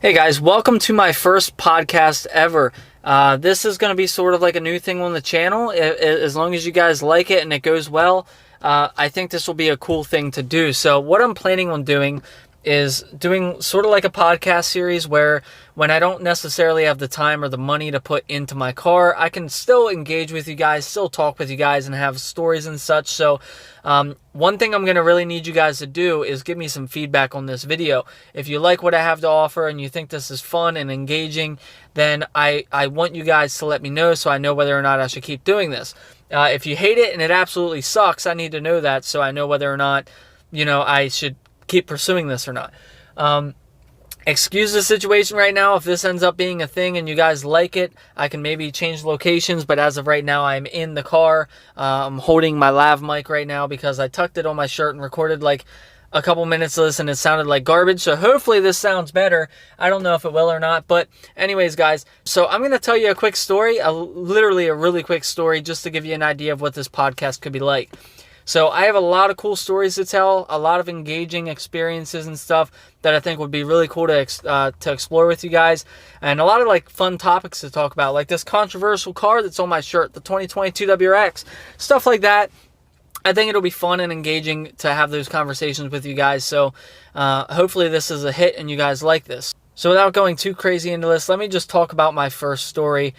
Hey guys, welcome to my first podcast ever. This is going to be sort of like a new thing on the channel. As long as you guys like it and it goes well, I think this will be a cool thing to do. So what I'm planning on doing is doing sort of like a podcast series where when I don't necessarily have the time or the money to put into my car, I can still engage with you guys, still talk with you guys and have stories and such. So one thing I'm going to really need you guys to do is give me some feedback on this video. If you like what I have to offer and you think this is fun and engaging, then I want you guys to let me know so I know whether or not I should keep doing this. If you hate it and it absolutely sucks, I need to know that so I know whether or not, I should keep pursuing this or not. Excuse the situation right now. If this ends up being a thing and you guys like it, I can maybe change locations, but as of right now, I'm in the car. I'm holding my lav mic right now because I tucked it on my shirt and recorded like a couple minutes of this and it sounded like garbage, so hopefully this sounds better. I don't know if it will or not, but anyways guys, so I'm going to tell you a quick story, literally a really quick story, just to give you an idea of what this podcast could be like. So I have a lot of cool stories to tell, a lot of engaging experiences and stuff that I think would be really cool to explore with you guys, and a lot of like fun topics to talk about, like this controversial car that's on my shirt, the 2022 WRX, stuff like that. I think it'll be fun and engaging to have those conversations with you guys, so hopefully this is a hit and you guys like this. So without going too crazy into this, let me just talk about my first story.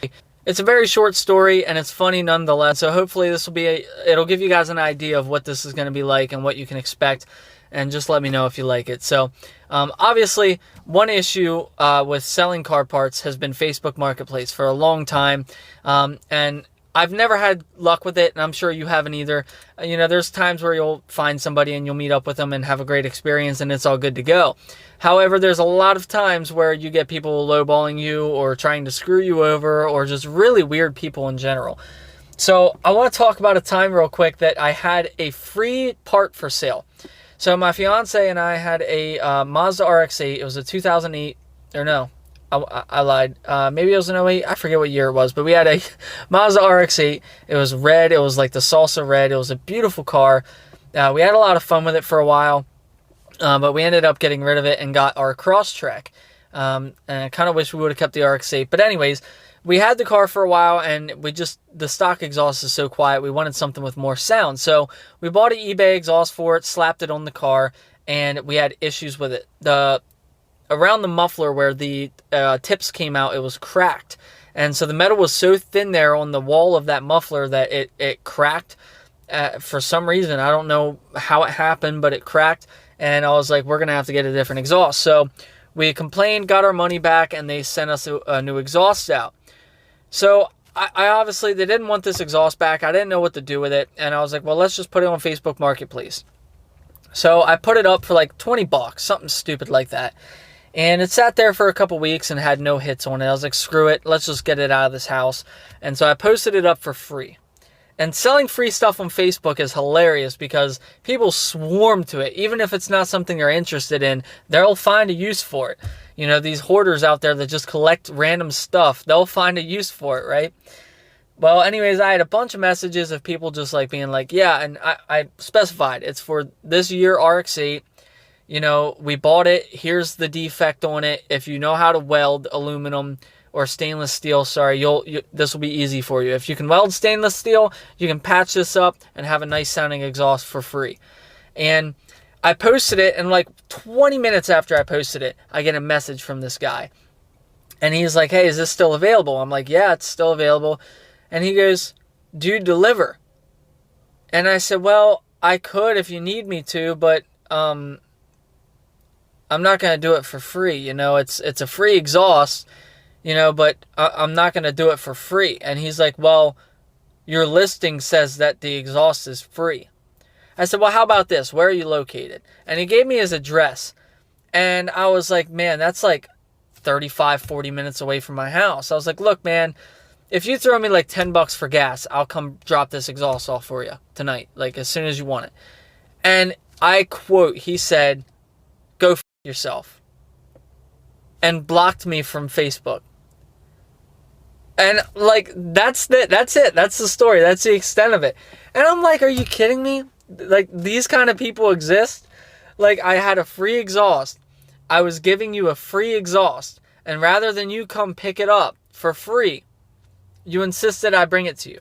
It's a very short story and it's funny nonetheless, so hopefully this will be it'll give you guys an idea of what this is going to be like and what you can expect, and just let me know if you like it. So obviously one issue with selling car parts has been Facebook Marketplace for a long time, and I've never had luck with it, and I'm sure you haven't either. There's times where you'll find somebody and you'll meet up with them and have a great experience and it's all good to go. However, there's a lot of times where you get people lowballing you or trying to screw you over, or just really weird people in general. So I want to talk about a time real quick that I had a free part for sale. So my fiance and I had a Mazda RX-8. It was a 2008, or no, I lied. Maybe it was an 08. I forget what year it was, but we had a Mazda RX-8. It was red. It was like the salsa red. It was a beautiful car. We had a lot of fun with it for a while, but we ended up getting rid of it and got our Crosstrek. And I kind of wish we would have kept the RX-8. But anyways, we had the car for a while, and the stock exhaust is so quiet. We wanted something with more sound. So we bought an eBay exhaust for it, slapped it on the car, and we had issues with it. Around the muffler where the tips came out, it was cracked. And so the metal was so thin there on the wall of that muffler that it cracked for some reason. I don't know how it happened, but it cracked. And I was like, we're going to have to get a different exhaust. So we complained, got our money back, and they sent us a new exhaust out. So I obviously, they didn't want this exhaust back. I didn't know what to do with it. And I was like, well, let's just put it on Facebook Marketplace. So I put it up for like $20, something stupid like that. And it sat there for a couple weeks and had no hits on it. I was like, screw it, let's just get it out of this house. And so I posted it up for free. And selling free stuff on Facebook is hilarious because people swarm to it. Even if it's not something they're interested in, they'll find a use for it. These hoarders out there that just collect random stuff, they'll find a use for it, right? Well, anyways, I had a bunch of messages of people just like being like, yeah, and I specified it's for this year RX-8. We bought it. Here's the defect on it. If you know how to weld aluminum or stainless steel, this will be easy for you. If you can weld stainless steel, you can patch this up and have a nice sounding exhaust for free. And I posted it, and like 20 minutes after I posted it, I get a message from this guy. And he's like, hey, is this still available? I'm like, yeah, it's still available. And he goes, do you deliver? And I said, well, I could if you need me to, but I'm not going to do it for free. It's a free exhaust, but I'm not going to do it for free. And he's like, well, your listing says that the exhaust is free. I said, well, how about this? Where are you located? And he gave me his address. And I was like, man, that's like 35, 40 minutes away from my house. I was like, look, man, if you throw me like $10 for gas, I'll come drop this exhaust off for you tonight, like as soon as you want it. And I quote, he said, go f*** yourself, and blocked me from Facebook. And like, that's it. That's the story. That's the extent of it. And I'm like, are you kidding me? Like, these kind of people exist? Like, I had a free exhaust. I was giving you a free exhaust, and rather than you come pick it up for free, you insisted I bring it to you.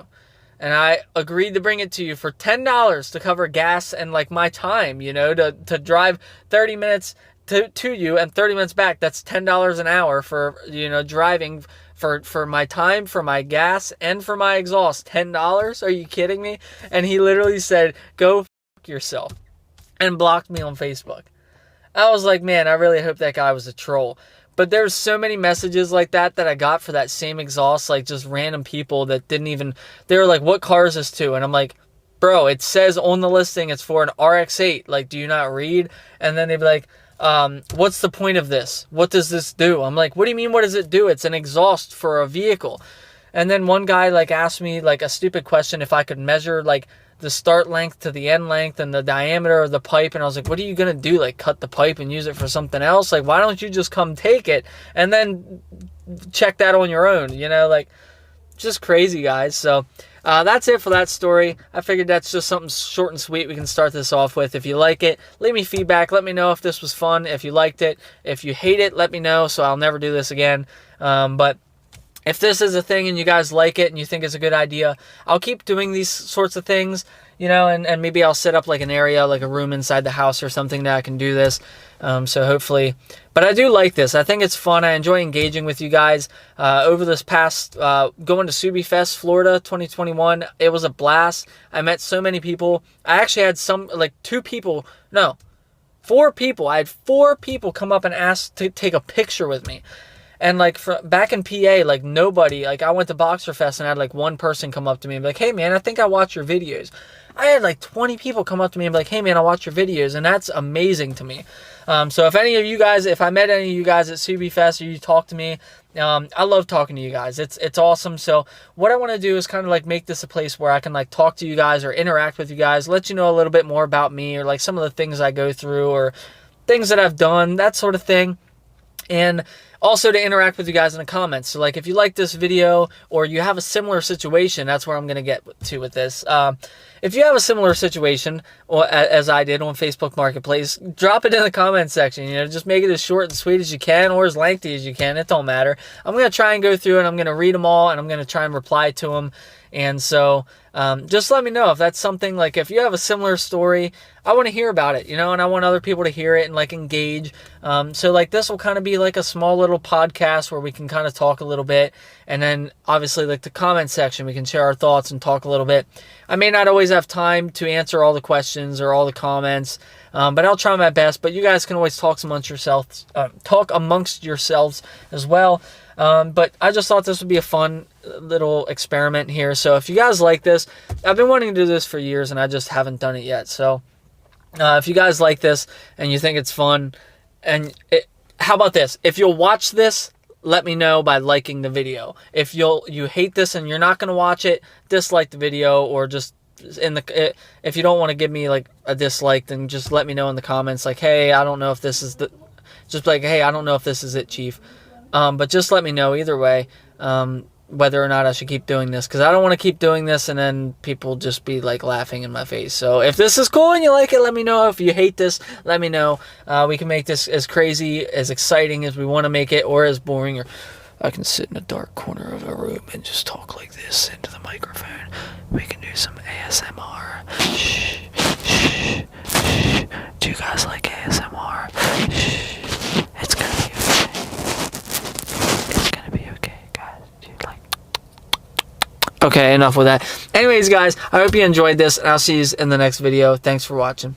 And I agreed to bring it to you for $10 to cover gas and like my time, you know, to drive 30 minutes to you and 30 minutes back. That's $10 an hour for, you know, driving for my time, for my gas, and for my exhaust. $10? Are you kidding me? And he literally said, go fuck yourself, and blocked me on Facebook. I was like, man, I really hope that guy was a troll. But there's so many messages like that I got for that same exhaust, like just random people that didn't even, they were like, what car is this to? And I'm like, bro, it says on the listing it's for an RX-8. Like, do you not read? And then they'd be like, what's the point of this? What does this do? I'm like, what do you mean, what does it do? It's an exhaust for a vehicle. And then one guy like asked me like a stupid question if I could measure like the start length to the end length and the diameter of the pipe. And I was like, what are you going to do? Like cut the pipe and use it for something else? Like, why don't you just come take it and then check that on your own? You know, like just crazy, guys. So that's it for that story. I figured that's just something short and sweet we can start this off with. If you like it, leave me feedback. Let me know if this was fun. If you liked it, if you hate it, let me know so I'll never do this again. But if this is a thing and you guys like it and you think it's a good idea, I'll keep doing these sorts of things, you know, and maybe I'll set up like an area, like a room inside the house or something that I can do this. So hopefully, but I do like this. I think it's fun. I enjoy engaging with you guys. Over this past, going to Subi Fest, Florida, 2021, it was a blast. I met so many people. I actually had four people. I had 4 people come up and ask to take a picture with me. And like back in PA, like nobody, like I went to Boxer Fest and I had like one person come up to me and be like, hey man, I think I watch your videos. I had like 20 people come up to me and be like, hey man, I watch your videos. And that's amazing to me. So if any of you guys, if I met any of you guys at Subi Fest or you talk to me, I love talking to you guys. It's awesome. So what I want to do is kind of like make this a place where I can like talk to you guys or interact with you guys, let you know a little bit more about me or like some of the things I go through or things that I've done, that sort of thing. And also to interact with you guys in the comments. So like if you like this video or you have a similar situation, that's where I'm going to get to with this. If you have a similar situation or as I did on Facebook Marketplace, drop it in the comments section. You know, just make it as short and sweet as you can or as lengthy as you can. It don't matter. I'm going to try and go through and I'm going to read them all and I'm going to try and reply to them. And so just let me know if that's something, like if you have a similar story, I want to hear about it, you know, and I want other people to hear it and like engage. So like this will kind of be like a small little podcast where we can kind of talk a little bit. And then obviously like the comment section, we can share our thoughts and talk a little bit. I may not always have time to answer all the questions or all the comments, but I'll try my best. But you guys can always talk amongst yourselves as well. But I just thought this would be a fun little experiment here. So if you guys like this, I've been wanting to do this for years and I just haven't done it yet. So if you guys like this and you think it's fun, how about this? If you'll watch this, let me know by liking the video. If you hate this and you're not going to watch it, dislike the video, or just if you don't want to give me like a dislike, then just let me know in the comments like, hey, I don't know if this is hey, I don't know if this is it, Chief. But just let me know either way, whether or not I should keep doing this, because I don't want to keep doing this and then people just be like laughing in my face. So if this is cool and you like it, let me know. If you hate this, let me know. We can make this as crazy, as exciting as we want to make it, or as boring. Or I can sit in a dark corner of a room and just talk like this into the microphone. We can do some ASMR. Shh, shh, shh. Do you guys like ASMR? Shh. It's gonna be okay. It's gonna be okay, guys. Do you like? Okay, enough with that. Anyways, guys, I hope you enjoyed this, and I'll see you in the next video. Thanks for watching.